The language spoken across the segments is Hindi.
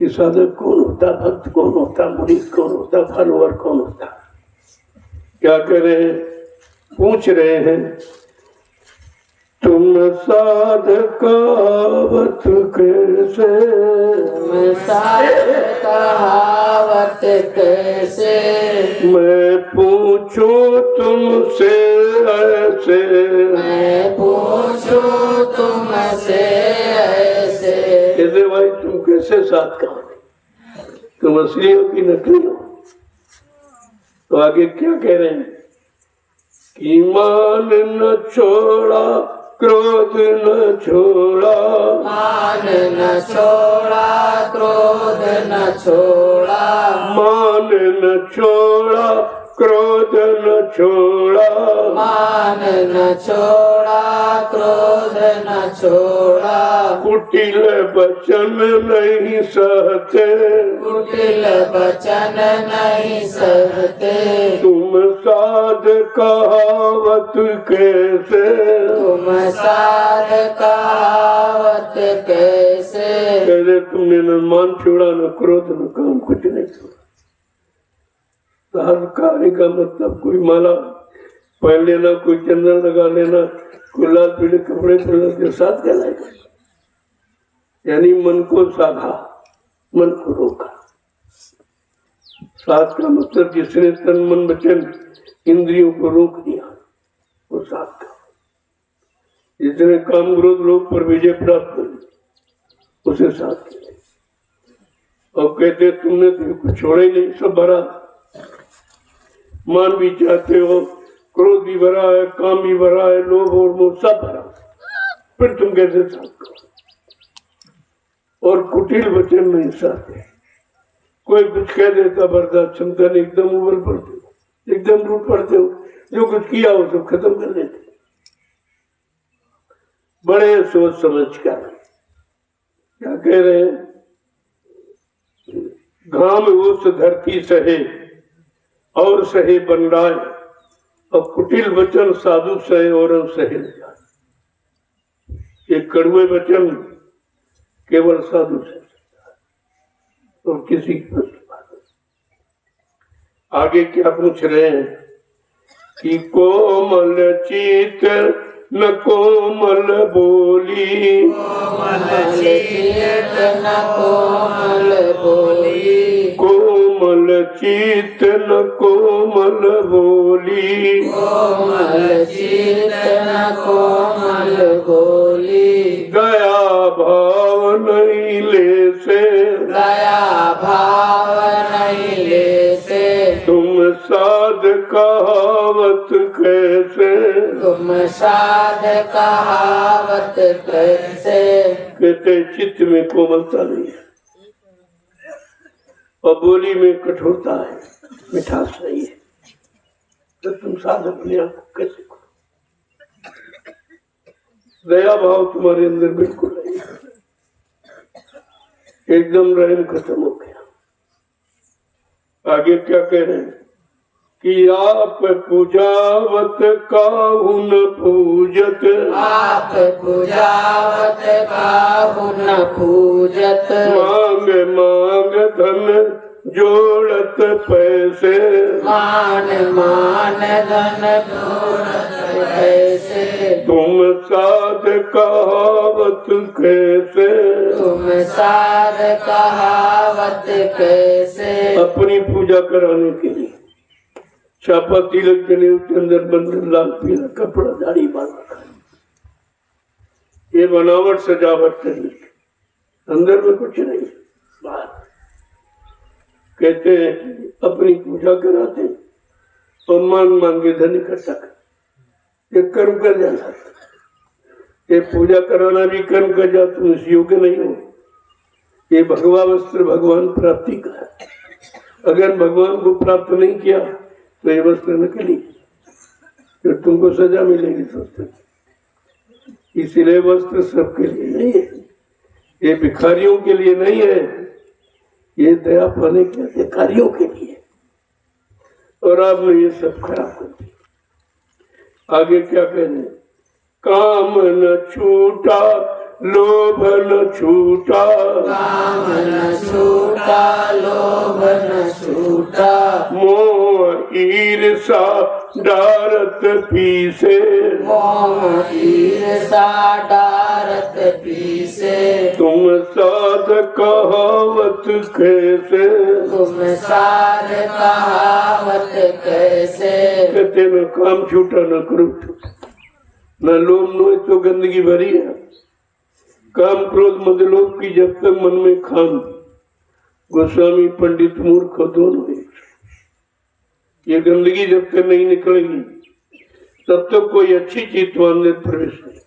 कि साधक कौन होता, भक्त कौन होता, मुरीद कौन होता, फॉलोअर कौन होता। क्या कह रहे हैं, पूछ रहे हैं, तुम साधकावत कैसे, तुम साधकावत कैसे, मैं पूछूं तुमसे ऐसे, मैं पूछूं तुमसे ऐसे। कहते भाई तुम कैसे साथ कहो, तुम असली हो कि नकली हो। तो आगे क्या कह रहे हैं कि मान न छोड़ा, क्रोध न छोड़ा, मान न छोड़ा, क्रोध न छोड़ा, मान न छोड़ा, क्रोध न छोड़ा, मान न छोड़ा, क्रोध न छोड़ा, कुटिल वचन नहीं सहते, कुटिल वचन नहीं सहते, तुम साधकावत कैसे, तुम साधकावत कैसे। कहते तुमने न मान छोड़ा, न क्रोध, न काम, कुछ नहीं छोड़ा। साधकाने का मतलब कोई माला पहन लेना, कोई चंदन लगा लेना, कोई लाल पीले कपड़े पहनने के साथ कहलाएगा। यानी मन को साधा, मन को रोका। साध का मतलब जिसने तन मन वचन इंद्रियों को रोक दिया, वो साध का। जिसने काम क्रोध लोभ पर विजय प्राप्त कर ली, उसे साध किया। और कहते तुमने तो कुछ छोड़ा ही नहीं, सब भरा। मान भी चाहते हो, क्रोध भी भरा है, काम भी भरा है, लोभ और मोह सब भरा, फिर तुम कैसे साथ करो। और कुटिल वचन नहीं सहते। कोई कुछ कह देता, बर्दाश्त क्षमता नहीं, एकदम उबल पड़ते हो, एकदम रूठ पड़ते हो, जो कुछ किया हो सब खत्म कर देते। बड़े सोच समझ कर क्या कह रहे हैं, घाम उस धरती सहे और सहे बनराय, और कुटिल वचन साधु सहे और सहे न जाए। ये कड़वे वचन केवल साधु से और किसी की बात नहीं। आगे क्या पूछ रहे हैं कि कोमल चित न कोमल बोली, कोमल चित न कोमल बोली, कोमल चित न कोमल बोली, कोमल चित न कोमल बोली, दया भाव नहीं ले से, दया भाव नहीं ले से, तुम साधकावत कैसे, तुम साधकावत कैसे। कहते चित्त में कोमलता नहीं है और बोली में कठोरता है, मिठास नहीं है, तो तुम साधक अपने आप को कैसे करो। दया भाव तुम्हारे अंदर बिल्कुल नहीं है, एकदम रहम खत्म हो गया। आगे क्या कह रहे हैं कि आप पूजावत काहू न पूजत, आप पूजावत काहू न पूजत, मांग मांग धन जोड़त पैसे, मान मान धन जोड़त पैसे, तुम साधकावत कैसे, तुम साधकावत कैसे। अपनी पूजा कराने के लिए छापा तिलक जनेऊ चंदन बंधन लाल पीला कपड़ा दाढ़ी बाल रखा, ये बनावट सजावट करनी, अंदर में कुछ नहीं। बाहर कहते हैं अपनी पूजा कराते और मांग मांगे धन इकट्ठा कर, ये कर्म कर जाता, ये पूजा कराना भी कर्म कर जा, तुम इस योग्य नहीं हो। ये भगवा वस्त्र भगवान प्राप्ति का है, अगर भगवान को प्राप्त नहीं किया तो ये वस्त्र नकली, तो तुमको सजा मिलेगी सोचते। इसीलिए वस्त्र सबके लिए नहीं है, ये भिखारियों के लिए नहीं है, ये दया पाने के अधिकारियों के लिए। और आपने ये सब खराब कर दिया। आगे क्या कहने, काम न छूटा लोभ न छूटा, काम न छूटा, लोभ न छूटा, मोह ईर्षा डारत पीसे, मोह ईर्षा डारत पीसे, तुम साध कहावत कैसे, तुम सार कहावत कैसे। कहते न काम छूटा न क्रोध छूटा, न लोभ नो तो गंदगी भरी है। काम क्रोध मद लोभ की जब तक मन में खाम, गोस्वामी पंडित मूर्ख दोनों एक। ये गंदगी जब तक नहीं निकलेगी तब तक कोई अच्छी चीज तो अंदर प्रवेश नहीं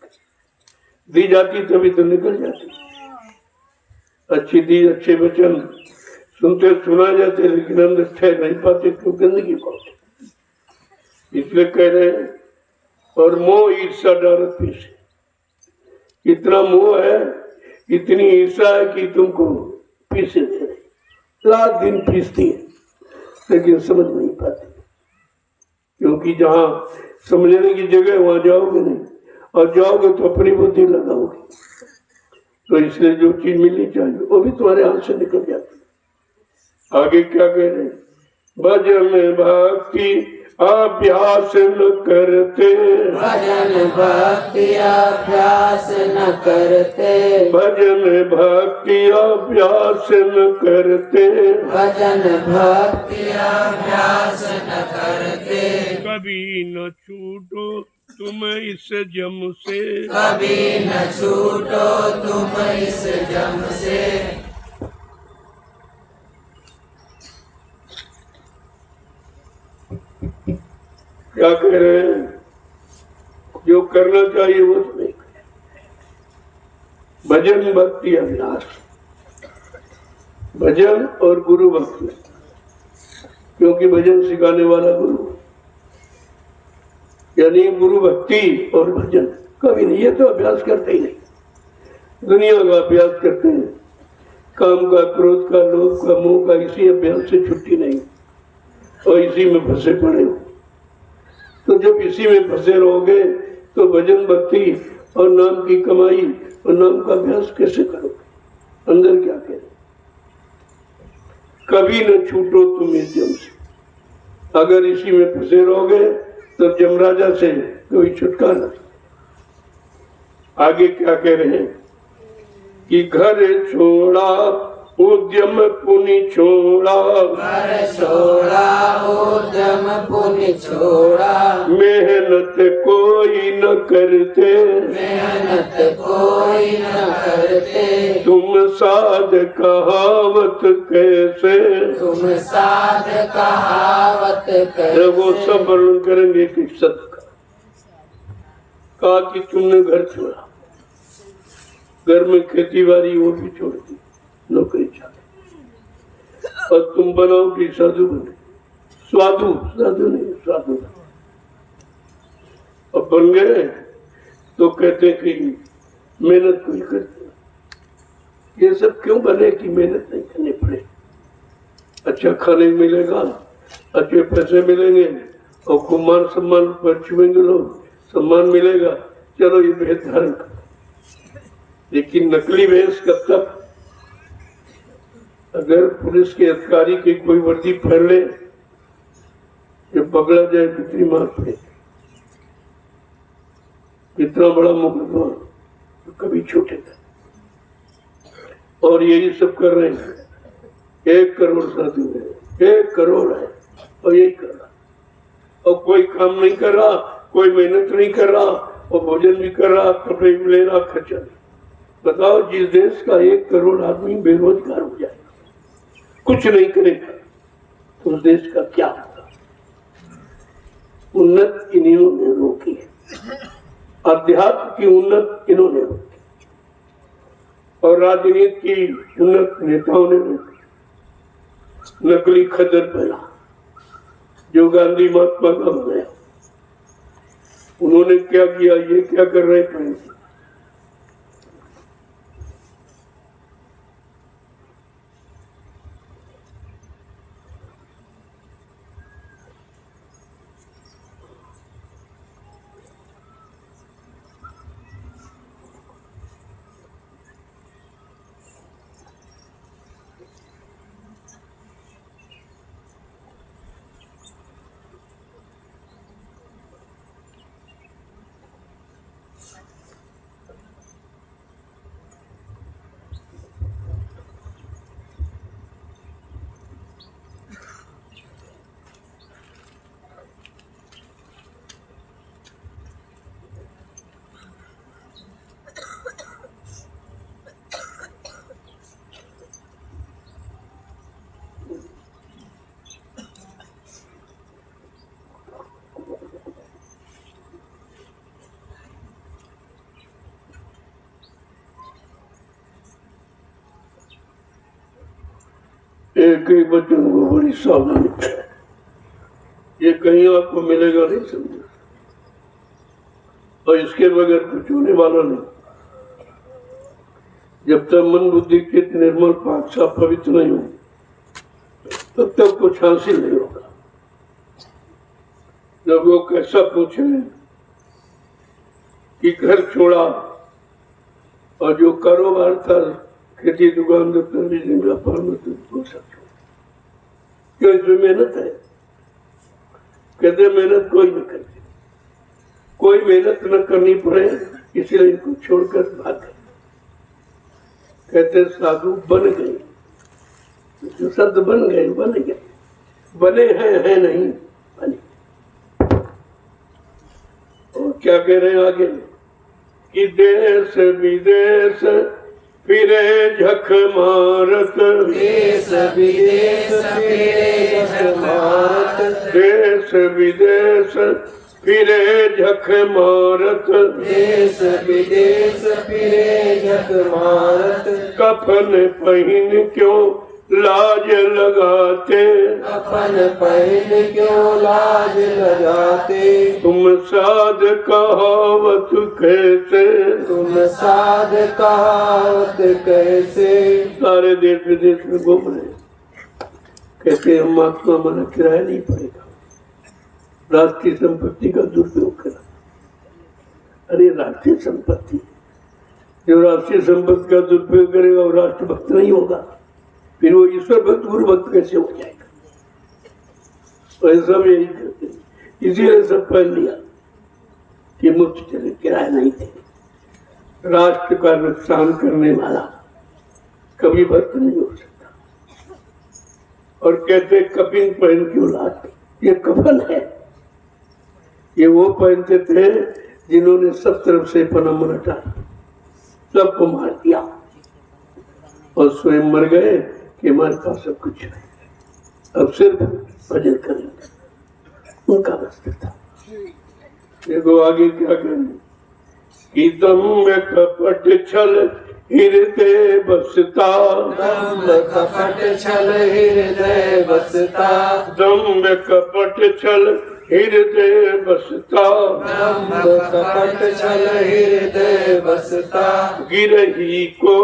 दी जाती, तभी तो निकल जाती। अच्छी चीज अच्छे वचन सुनते सुना जाते, लेकिन अंदर ठहर नहीं पाते, क्यों गंदगी पाते। इसलिए कह रहे हैं, और मोह ईर्षा डारत पीछे, इतना मोह है, इतनी ईर्षा है कि तुमको पीछे दे रही, रात दिन पीसती है, लेकिन समझ नहीं पाती। क्योंकि जहां समझने की जगह वहां जाओगे नहीं, और जाओगे तो अपनी बुद्धि लगाओगे। तो इसलिए जो चीज मिलनी चाहिए वो भी तुम्हारे हाथ से निकल जाती है। आगे क्या कह रहे हैं, भजन भक्ति अभ्यास न करते, भजन भक्ति अभ्यास न करते, भजन भक्ति अभ्यास न करते, भजन भक्ति अभ्यास न करते, कभी न छूटो तुम इस जम से, कभी न छूटो तुम इस जम से। क्या कह रहे हैं, जो करना चाहिए वो तो नहीं करे। भजन भक्ति अभ्यास, भजन और गुरु भक्ति, क्योंकि भजन सिखाने वाला गुरु, यानी गुरु भक्ति और भजन कभी नहीं। ये तो अभ्यास करते ही नहीं, दुनिया का अभ्यास करते हैं, काम का, क्रोध का, लोभ का, मोह का, इसी अभ्यास से छुट्टी नहीं, और इसी में फंसे पड़े हो। तो जब इसी में फंसे रहोगे तो भजन भक्ति और नाम की कमाई और नाम का अभ्यास कैसे करोगे? अंदर क्या कह रहे, कभी न छूटो तुम इस जम से। अगर इसी में फंसे रहोगे तो जमराजा से कोई छुटकारा नहीं। आगे क्या कह रहे हैं कि घर छोड़ा उद्यम पुनि छोड़ा, घर छोड़ा उद्यम पुनि छोड़ा, मेहनत कोई न करते, मेहनत कोई न करते, तुम साध कहावत कैसे। तुम साध कहावत कैसे। वो सब वर्णन करेंगे कि सत्य कहा कि तुमने घर छोड़ा, घर में खेती बाड़ी वो भी छोड़ दी, नौकरी चाहे, और तुम बनाओ कि साधु बने, साधु साधु नहीं साधु। अब बन गए तो कहते कि मेहनत कोई करते। ये सब क्यों बने कि मेहनत नहीं करनी पड़े, अच्छा खाने मिलेगा, अच्छे पैसे मिलेंगे, और खूब मान सम्मान पर छुएंगे लोग, सम्मान मिलेगा, चलो ये भेद धारण कर। लेकिन नकली भेष कब तक? अगर पुलिस के अधिकारी की कोई वर्दी पहन ले, जब पकड़ा जाए कितनी मार पड़ेगी, कितना बड़ा मुकदमा, तो कभी छूटेगा। और यही सब कर रहे हैं, 1 करोड़ साधु है, 1 करोड़ है, और यही कर रहा, और कोई काम नहीं कर रहा, कोई मेहनत नहीं कर रहा, और भोजन भी कर रहा, कपड़े भी ले रहा, खर्चा नहीं। बताओ, जिस देश का 1 करोड़ आदमी बेरोजगार हो जाएगा, कुछ नहीं करेगा, तो उस देश का क्या होगा? उन्नत इन्होंने रोकी है, अध्यात्म की उन्नत इन्होंने रोकी, और राजनीति की उन्नत नेताओं ने रोकी। नकली खद्दर पहना जो गांधी महात्मा का बनाया, उन्होंने क्या किया, ये क्या कर रहे हैं? एक एक वचन को बड़ी सावधानी से, ये कहीं आपको मिलेगा नहीं समझे, और इसके बगैर कुछ होने वाला नहीं। जब तक मन बुद्धि चित्त निर्मल पाक साफ पवित्र नहीं हो तब तक कुछ हासिल नहीं होगा। जब वो कैसा पूछे कि घर छोड़ा और जो कारोबार था खेती दुकान दफ्तर बिजनेस व्यापार में तुमको सब क्यों, इसमें मेहनत है। कहते मेहनत कोई न करे, कोई मेहनत न करनी पड़े इसलिए इनको छोड़कर भाग गए। कहते साधु बन गए, जो शब्द बन गए, बने हैं नहीं बने। और क्या कह रहे हैं आगे कि देश विदेश फिरे झक मारत, देश विदेश फिरे झक मारत, देश विदेश फिरे झक मारत, देश विदेश फिरे झक मारत, कफन पहिन क्यों लाज लगाते, कफन पहन क्यों लाज लगाते, तुम साध कहावत कैसे, तुम साध कहावत कैसे। सारे देश विदेश में घूम रहे, कहते हम महात्मा मना किराया नहीं पड़ेगा, राष्ट्रीय संपत्ति का दुरुपयोग करा। अरे राष्ट्रीय संपत्ति, जो राष्ट्रीय संपत्ति का दुरुपयोग करेगा वो राष्ट्रभक्त नहीं होगा, फिर वो ईश्वर भक्त गुरु भक्त कैसे हो जाएगा। तो सब यही करते, इसीलिए सब पहन लिया कि मुफ्त चले, किराया नहीं देंगे। राष्ट्र का नुकसान करने वाला कभी भक्त नहीं हो सकता। और कहते कपिन पहन क्यों लाते, ये कफन है। ये वो पहनते थे जिन्होंने सब तरफ से पनाम रटा, सबको मार दिया और स्वयं मर गए कि हमारे पास सब कुछ नहीं, अब सिर्फ भजन करेंगे, उनका बस्तर था। देखो आगे क्या करें कि दम में कपट छल हृदय बसता, दम कपट छल हृदय बसता, दम में कपट छल हृदय बसता, दम कपट छल हृदय बसता, गिरही को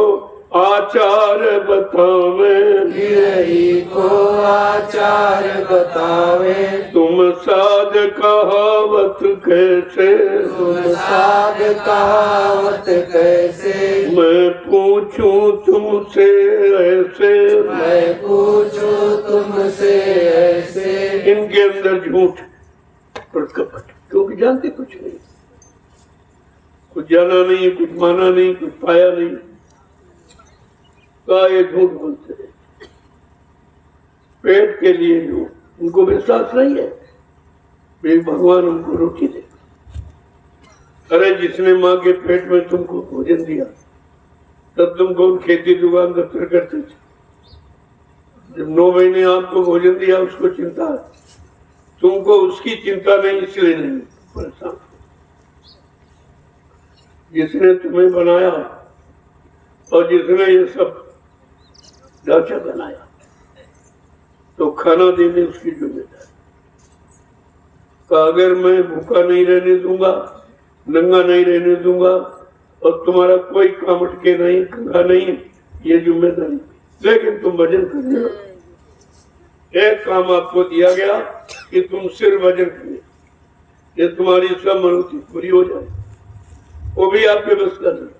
आचार बतावे, गिरही को आचार बतावे, तुम साध कहावत कैसे, तुम साध कहावत कैसे। मैं पूछूं तुमसे ऐसे, मैं पूछूं तुमसे ऐसे। इनके अंदर झूठ और कपट, क्योंकि जानते कुछ नहीं, कुछ जाना नहीं, कुछ माना नहीं, कुछ पाया नहीं, का ये झूठ बोलते हैं पेट के लिए झूठ, उनको विश्वास नहीं है वे भगवान उनको रोटी दे। अरे जिसने माँ के पेट में तुमको भोजन दिया तब तुम कौन खेती दुकान दफ्तर करते थे, जब 9 महीने आपको भोजन दिया उसको चिंता, तुमको उसकी चिंता नहीं इसलिए नहीं परेशान। जिसने तुम्हें बनाया और जिसने ये सब ढांचा बनाया तो खाना देने उसकी जिम्मेदारी। तो अगर मैं भूखा नहीं रहने दूंगा, नंगा नहीं रहने दूंगा और तुम्हारा कोई काम अटके नहीं, कंगा नहीं, ये जिम्मेदारी। लेकिन तुम भजन करने लो, एक काम आपको दिया गया कि तुम सिर्फ भजन करिए, ये तुम्हारी सब मनोती पूरी हो जाए, वो भी आपके बस का नहीं।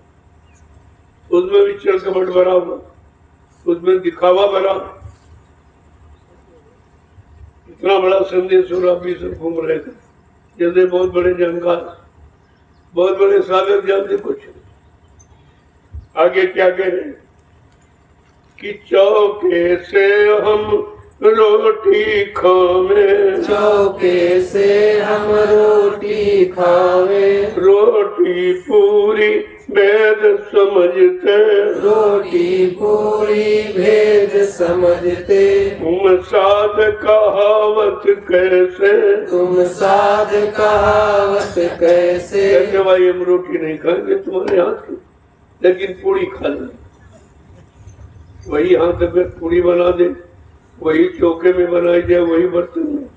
उसमें भी चल कपट भरा हुआ, उसमें दिखावा भरा। इतना बड़ा संदेश और आप भी सब घूम रहे थे जैसे बहुत बड़े जानकार, बहुत बड़े सागर जानते कुछ नहीं। आगे क्या कह रहे हैं कि चौके से हम रोटी खावे, चौके से हम रोटी खावे, रोटी पूरी भेद समझते, रोटी पूरी भेद समझते, तुम साध कहावत कैसे, तुम साध कहावत कैसे। कहते भाई हम रोटी नहीं खाएंगे तुम्हारे हाथ की, लेकिन पूरी खा लेंगे। वही हाथ अगर पूरी बना दे वही चौके में बनाई जाए, वही बर्तन में।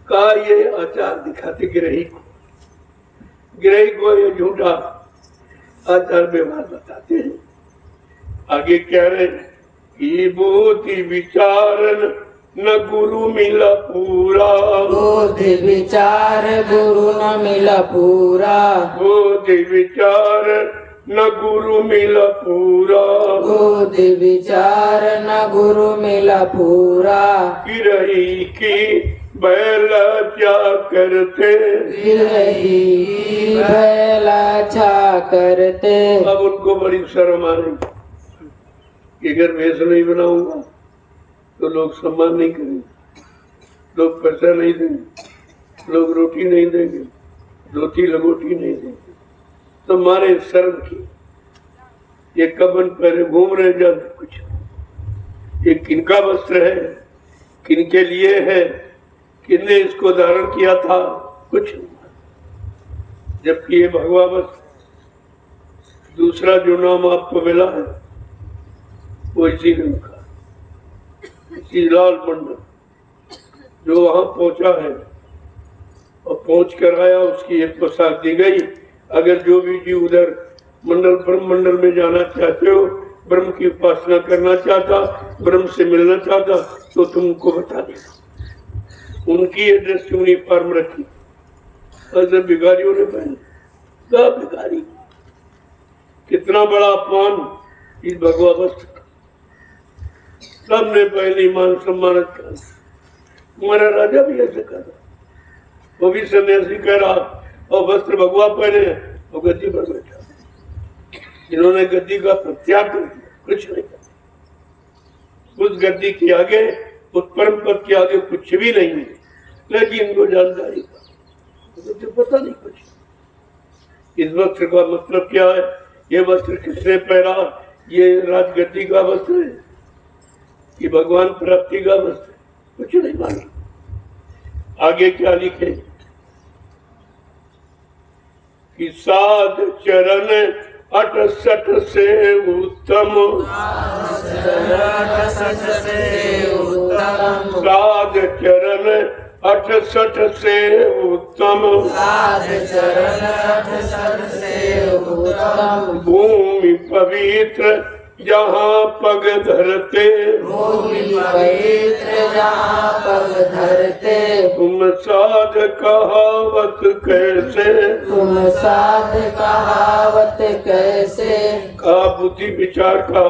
कहा ये आचार दिखाते गिरही को ये झूठा आचार व्यवहार बताते हैं। आगे कह रहे कि बुद्धि विचारन न गुरु मिला पूरा, बुद्धि विचार गुरु न मिला पूरा, बुद्धि विचार न गुरु मिला पूरा, बुद्धि विचार न गुरु मिला पूरा। गिरही की बैला क्या करते, गिरही बैला छा करते। अब उनको बड़ी शर्म आ रही कि अगर भेष नहीं बनाऊंगा तो लोग सम्मान नहीं करेंगे, लोग पैसा नहीं देंगे, लोग रोटी नहीं देंगे, धोती लगोटी नहीं देंगे। तो मारे शर्म की ये कबन पहले घूम रहे जाते कुछ, ये किनका वस्त्र है, किनके लिए है, किसने इसको धारण किया था, कुछ नहीं। जबकि ये भगवा वस्त्र दूसरा जो नाम आपको मिला है वो इसी रंग का, इसी लाल मंडल जो वहां पहुंचा है और पहुंच कर आया, उसकी एक पोशाक दी गई। अगर जो भी जी उधर मंडल ब्रह्म मंडल में जाना चाहते हो, ब्रह्म की उपासना करना चाहता, ब्रह्म से मिलना चाहता, तो तुमको बता देना। उनकी एड्रेस यूनिफॉर्म रखी और जब भिखारियों ने पहनी, क्या भिखारी, कितना बड़ा अपमान इस भगवा वस्त्र। सबने पहली मान सम्मानित कर, हमारा राजा भी ऐसे कर रहा, वो भी सन्यासी कह रहा और वस्त्र भगवा पहने और गद्दी पर बैठा। इन्होंने गद्दी का प्रत्याग कर दिया, कुछ नहीं कर। उस गद्दी के आगे, उस परम पद के आगे कुछ भी नहीं है, लेकिन इनको जानकारी तो पता नहीं कुछ। इस वस्त्र का मतलब क्या है, ये वस्त्र किसने पहना, ये राजगद्दी का वस्त्र है, ये भगवान प्राप्ति का वस्त्र, कुछ नहीं मालूम। आगे क्या लिखे कि साध चरण 68 से उत्तम, साध चरण 68 से उत्तम, भूमि पवित्र जहाँ पग धरते, भूमि पवित्र जहाँ पग धरते। तुम साध कहावत कैसे, तुम साध कहावत कैसे। का बुद्धि विचार का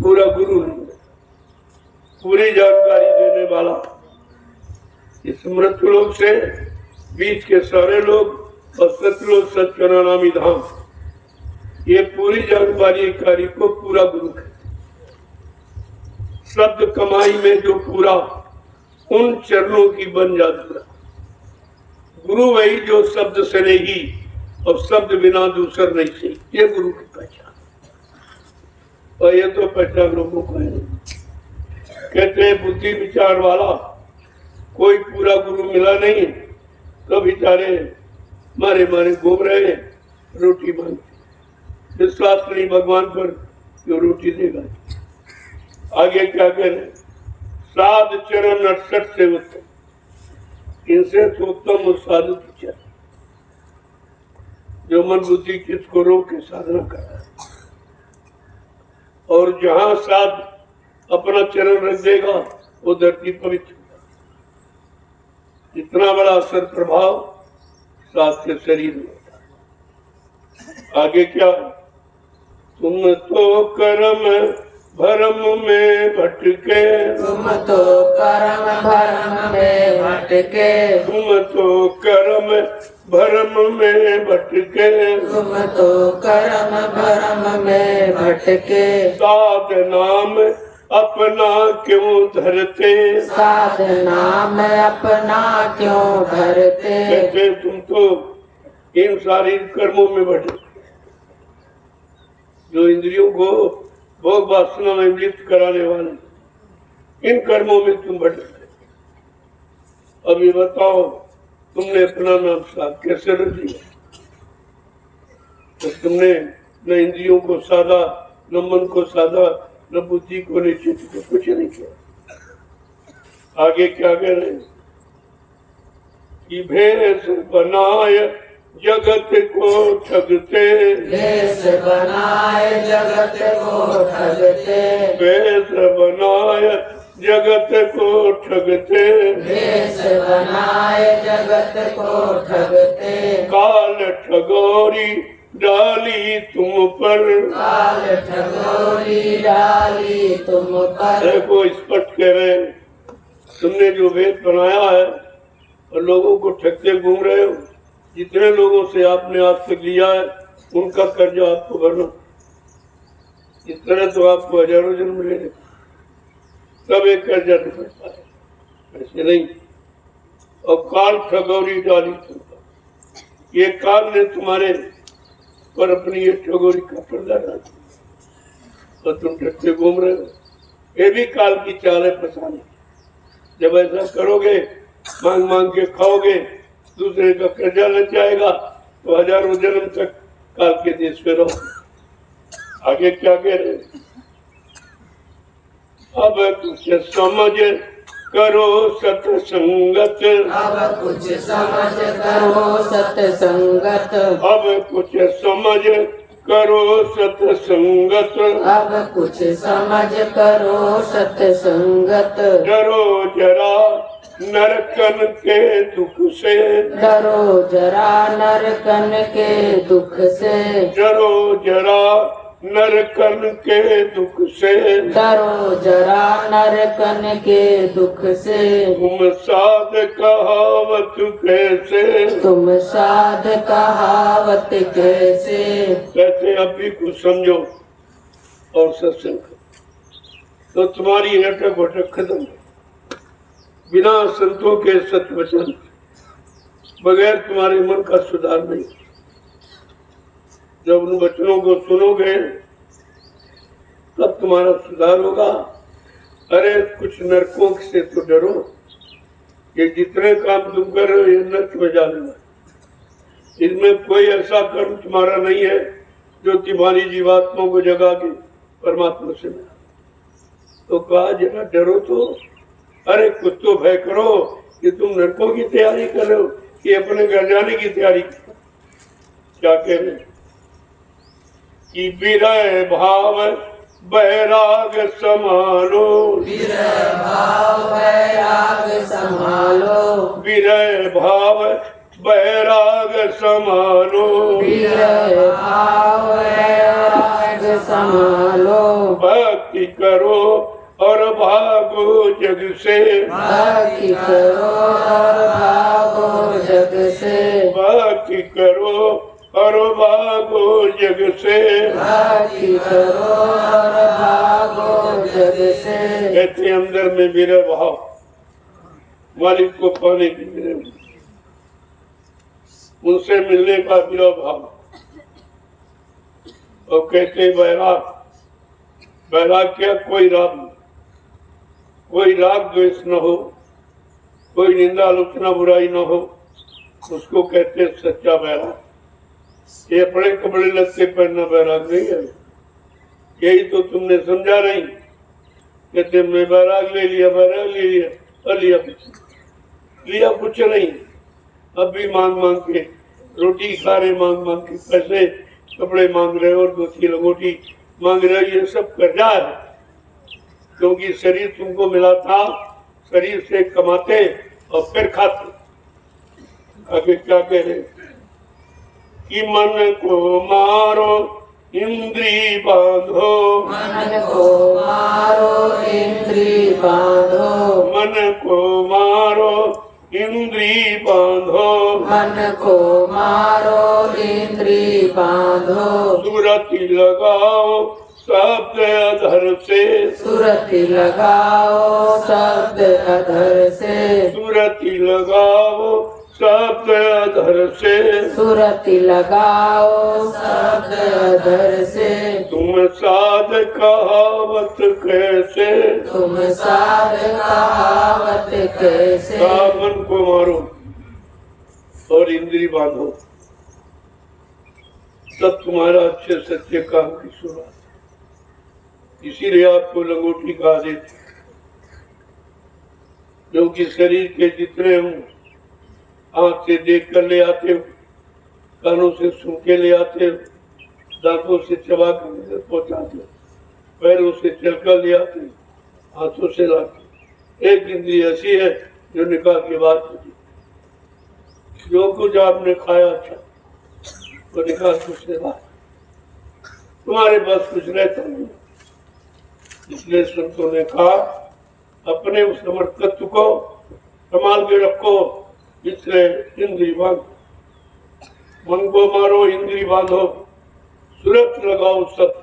पूरा गुरु नहीं, पूरी जानकारी देने वाला। इस मृत्यु लोक से बीच के सारे लोग और सतलोक सत्कर्म नामी धाम, ये पूरी जानकारी कार्य को पूरा गुरु है। शब्द कमाई में जो पूरा उन चरणों की बन जाता, गुरु वही जो शब्द से नहीं और शब्द बिना दूसर नहीं चाहिए, ये गुरु की पहचान। और ये तो पहचान लोगों को है नहीं। कहते हैं बुद्धि विचार वाला कोई पूरा गुरु मिला नहीं, तो बेचारे मारे मारे घूम रहे हैं, रोटी मांगते, विश्वास नहीं भगवान पर जो रोटी देगा। आगे क्या करें, साध चरण 68 से उत्तम, इनसे तो उत्तम साधु की चरण जो मन बुद्धि चित्त को रोक के साधना कर रहा है। और जहां साध अपना चरण रख देगा वो धरती पवित्र होगा। इतना बड़ा असर प्रभाव साध के शरीर में होता है। आगे क्या, तुम तो कर्म भरम में भटके, तुम तो कर्म भरम में भटके, तुम तो कर्म भरम में भटके, तुम तो कर्म भरम में भटके। साध नाम अपना क्यों धरते, साध नाम अपना क्यों धरते। कहते तुम तो इन सारे कर्मों में भटके, जो इंद्रियों को भोग वासना में लिप्त कराने वाले, इन कर्मों में तुम भटकते। अब ये बताओ, तुमने अपना नाम साध कैसे रख दिया? तो तुमने न इंद्रियों को साधा, न मन को साधा, न बुद्धि को न चित्त को, कुछ नहीं किया। आगे क्या कह रहे हैं कि भेष बनाए जगत को ठगते, भेष बनाए जगत को ठगते, भेष बनाए जगत को ठगते, भेष बनाए जगत को ठगते, काल ठगोरी डाली तुम पर, काल ठगोरी डाली तुम पर। देखो स्पष्ट कह रहे हैं, तुमने जो वेद बनाया है और लोगों को ठगते घूम रहे हो, जितने लोगों से आपने आज तक लिया है उनका कर्जा आपको भरना। इस तरह तो आपको हजारों जन्म मिलेंगे तब एक कर्जा निकलता है, ऐसे नहीं। और काल ठगोरी डाली तुम पर, ये काल ने तुम्हारे पर अपनी ये ठगोरी का पर्दा डाल दिया और तुम ठगते घूम रहे हो। ये भी काल की चाल है फंसाने। जब ऐसा करोगे, मांग मांग के खाओगे, दूसरे का कर्जा लग जाएगा तो हजारों जन्म तक काल के देश में रहो। आगे क्या कह रहे हैं, अब कुछ समझ करो सत्संगत, अब कुछ समझ करो सत्संगत, अब कुछ समझ करो सत्संगत, अब कुछ समझ करो सत्संगत। डरो जरा नरकन के दुख से, डरो जरा नरकन के दुख से, डरो जरा नरकन के दुख से, डरो जरा नरकन के दुख से। तुम साध कहावत कैसे, तुम साध कहावत कैसे। कहते अब भी कुछ समझो और सत्संग करो तो तुम्हारी अटक भटक खत्म है। बिना संतों के सत्य वचन बगैर तुम्हारे मन का सुधार नहीं। जब उन वचनों को सुनोगे तब तुम्हारा सुधार होगा। अरे कुछ नरकों से तो डरो, ये जितने काम तुम कर रहे हो ये नरक में जा लेना। इसमें कोई ऐसा कर्म तुम्हारा नहीं है जो तुम्हारी जीवात्मा को जगा के परमात्मा से मिला। तो कहा जरा डरो तो, अरे कुछ तो भय करो कि तुम नरकों की तैयारी कर रहे हो कि अपने घर जाने की तैयारी कर। क्या कह रहे कि विरह भाव बैराग संभालो, विरह भाव बैराग संभालो, विरह भाव बैराग संभालो, विरह भाव बैराग संभालो। भक्ति करो और भागो जग से, भक्ति करो और भागो जग से, भक्ति करो और भागो जग से, भक्ति करो और भागो जग से। कहते अंदर में विरह भाव, मालिक को पाने की विरह, उनसे मिलने का विरह भाव। और कहते बैराग, बैराग क्या, कोई राग, कोई राग द्वेष न हो, कोई निंदा आलोचना बुराई न हो, उसको कहते सच्चा बैराग। ये अपने कपड़े लगते पहनना बैराग नहीं है। यही तो तुमने समझा नहीं। कहते मैं बैराग ले लिया, बैराग ले लिया, और लिया कुछ नहीं। अब भी मांग मांग के रोटी खा रहे, मांग मांग के पैसे, कपड़े मांग रहे और दूसरी लंगोटी मांग रहे। ये सब कर्जा है, क्योंकि शरीर तुमको मिला था, शरीर से कमाते और फिर खाते। आगे क्या कह रहे कि मन को मारो इंद्री बांधो, मन को मारो इंद्री बांधो, मन को मारो इंद्री बांधो, मन को मारो इंद्री बांधो। सुरति लगाओ शब्द अधर से, सुरति लगाओ शब्द अधर से, सुरति लगाओ शब्द अधर से, सुरति लगाओ शब्द अधर से। तुम साध कहावत कैसे, तुम साध कहावत कैसे। मन को मारो और इंद्री बांधो, तब तुम्हारा अच्छे सच्चे काम की शुरुआत। इसीलिए आपको लंगोटी कहा देते, क्योंकि शरीर के जितने हम आंख से देख कर ले आते हो, कानों से सुन के ले आते हो, दांतों से चबा कर पहुंचाते हो, पैरों से चलकर ले आते हो, हाथों से लाते। एक इंद्रिय ऐसी है जो निकाह के बाद होती, जो कुछ आपने खाया अच्छा वो निकाह के बाद तुम्हारे पास कुछ रहता नहीं। इसलिए संतों ने कहा अपने उस समर्पित्व को संभाल के रखो, इसलिए इंद्री बांधो, मन को मारो, इंद्री बांधो, सुरत लगाओ सब।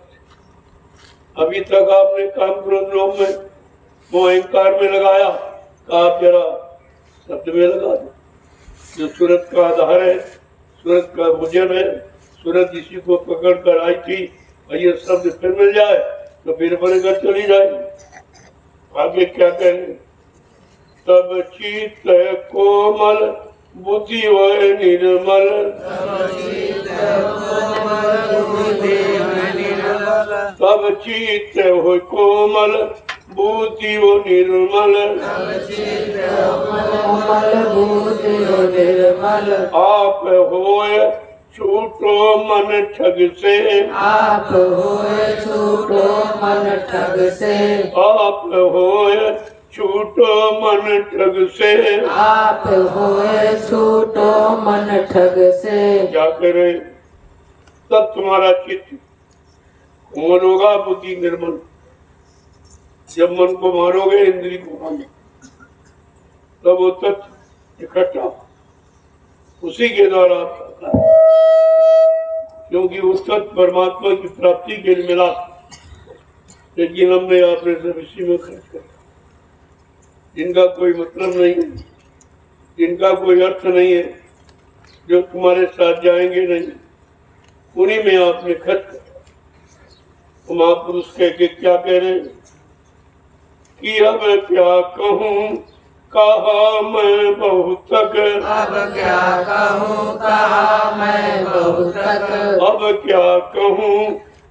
अभी तक आपने काम क्रोध लोभ में वो अहंकार में लगाया, आप जरा शब्द में लगा दो। जो सूरत का आधार है, सूरत का भोजन है, सूरत इसी को पकड़ कर आई थी, और ये शब्द फिर मिल जाए तो फिर बड़े चली जाएगी। आगे क्या कहेंगे? तब चित्त कोमल बुद्धि वह निर्मल, तब चित्त हो कोमल बुद्धि वो निर्मल, आप होए छूटो मन ठग से, आप होए छूटो मन ठग से, आप होए छूटो मन ठग से, आप होए छूटो मन ठग से। क्या करे? तब तुम्हारा चित्त कोमल होगा, बुद्धि निर्मल। जब मन को मारोगे, इंद्री को मारो, तब वो तत्व इकट्ठा उसी के द्वारा आपका, क्योंकि वो तत्व परमात्मा की प्राप्ति के लिए मिला। लेकिन हमने आपने सब इसी में खर्च कर, जिनका कोई मतलब नहीं है, जिनका कोई अर्थ नहीं है, जो तुम्हारे साथ जाएंगे नहीं, उन्हीं में आपने खर्च कर। महापुरुष कह के क्या कह रहे हैं कि अब क्या कहूँ कहा मैं बहुत तक, अब क्या कहूँ कहा मैं बहुत तक, अब क्या कहूँ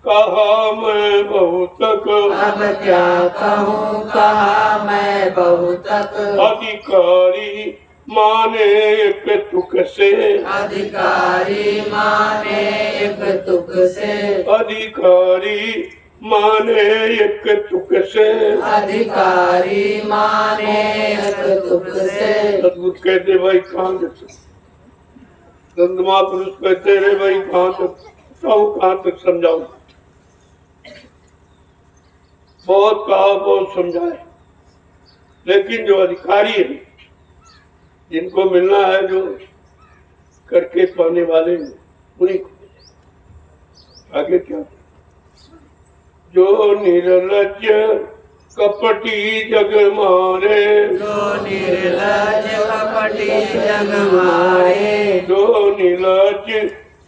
कहा मैं बहुत तक, अब क्या कहूँ कहा मैं बहुत तक। अधिकारी माने एक तुक से, अधिकारी माने एक तुक से, अधिकारी माने एक तुक से, अधिकारी माने एक तुक से। सदगुरु कहते भाई कहाँ तक, संत महापुरुष कहते रहे भाई कहाँ तक समझाऊं। बहुत कहा, बहुत समझाए, लेकिन जो अधिकारी है, जिनको मिलना है, जो करके पाने वाले हैं, उन्हीं को। आगे क्या? जो निर्लज्ज कपटी जग मारे, जो निर्लज कपटी जग मारे, जो निर्लज्ज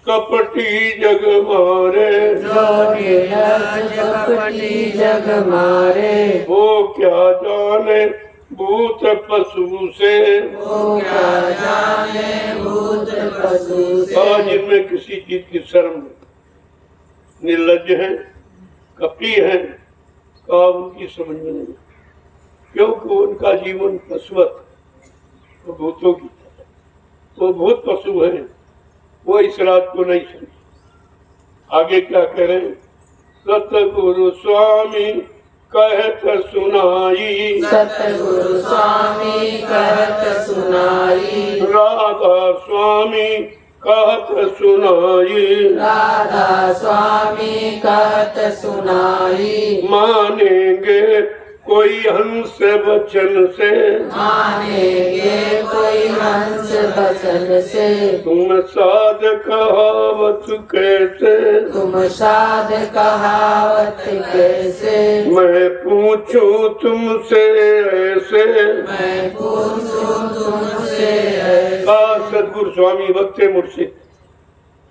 कपटी जग मारे, जो निर्लज कपटी जग मारे, वो क्या जाने भूत पशु से, वो क्या जाने भूत पशु से। आज इनमें किसी चीज की शर्म नहीं, निर्लज्ज है, कपटी है, काम उनकी समझ में नहीं, क्योंकि उनका जीवन पशुवत, वो भूतों की, वो भूत पशु है, वो इस रात को नहीं समझ। आगे क्या करें? सतगुरु स्वामी कहत सुनाई, सतगुरु स्वामी कहत सुनाई, राधा स्वामी कहत सुनाई, राधा स्वामी कहत सुनाई। मानेंगे कोई हंस वचन से, मानेंगे कोई हंस वचन से, तुम साध कहावत कैसे, तुम साध कहावत कैसे। मैं पूछूं तुमसे ऐसे, मैं पूछूं तुमसे ऐसे। सदगुरु स्वामी भक्ते मुर्शिद,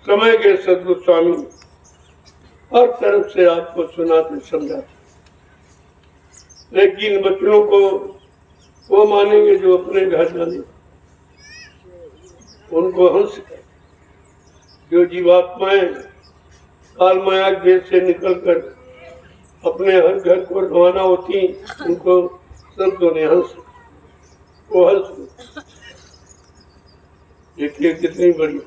समय के सदगुरु स्वामी हर तरफ से आपको सुनाते समझाते, लेकिन बच्चों को वो मानेंगे जो अपने घर जाने, उनको हंस कर, जो जीवात्माएं काल माया भेद से निकलकर अपने हर घर को रवाना होती, उनको संतों ने वो हंस देखिए कितनी बड़ी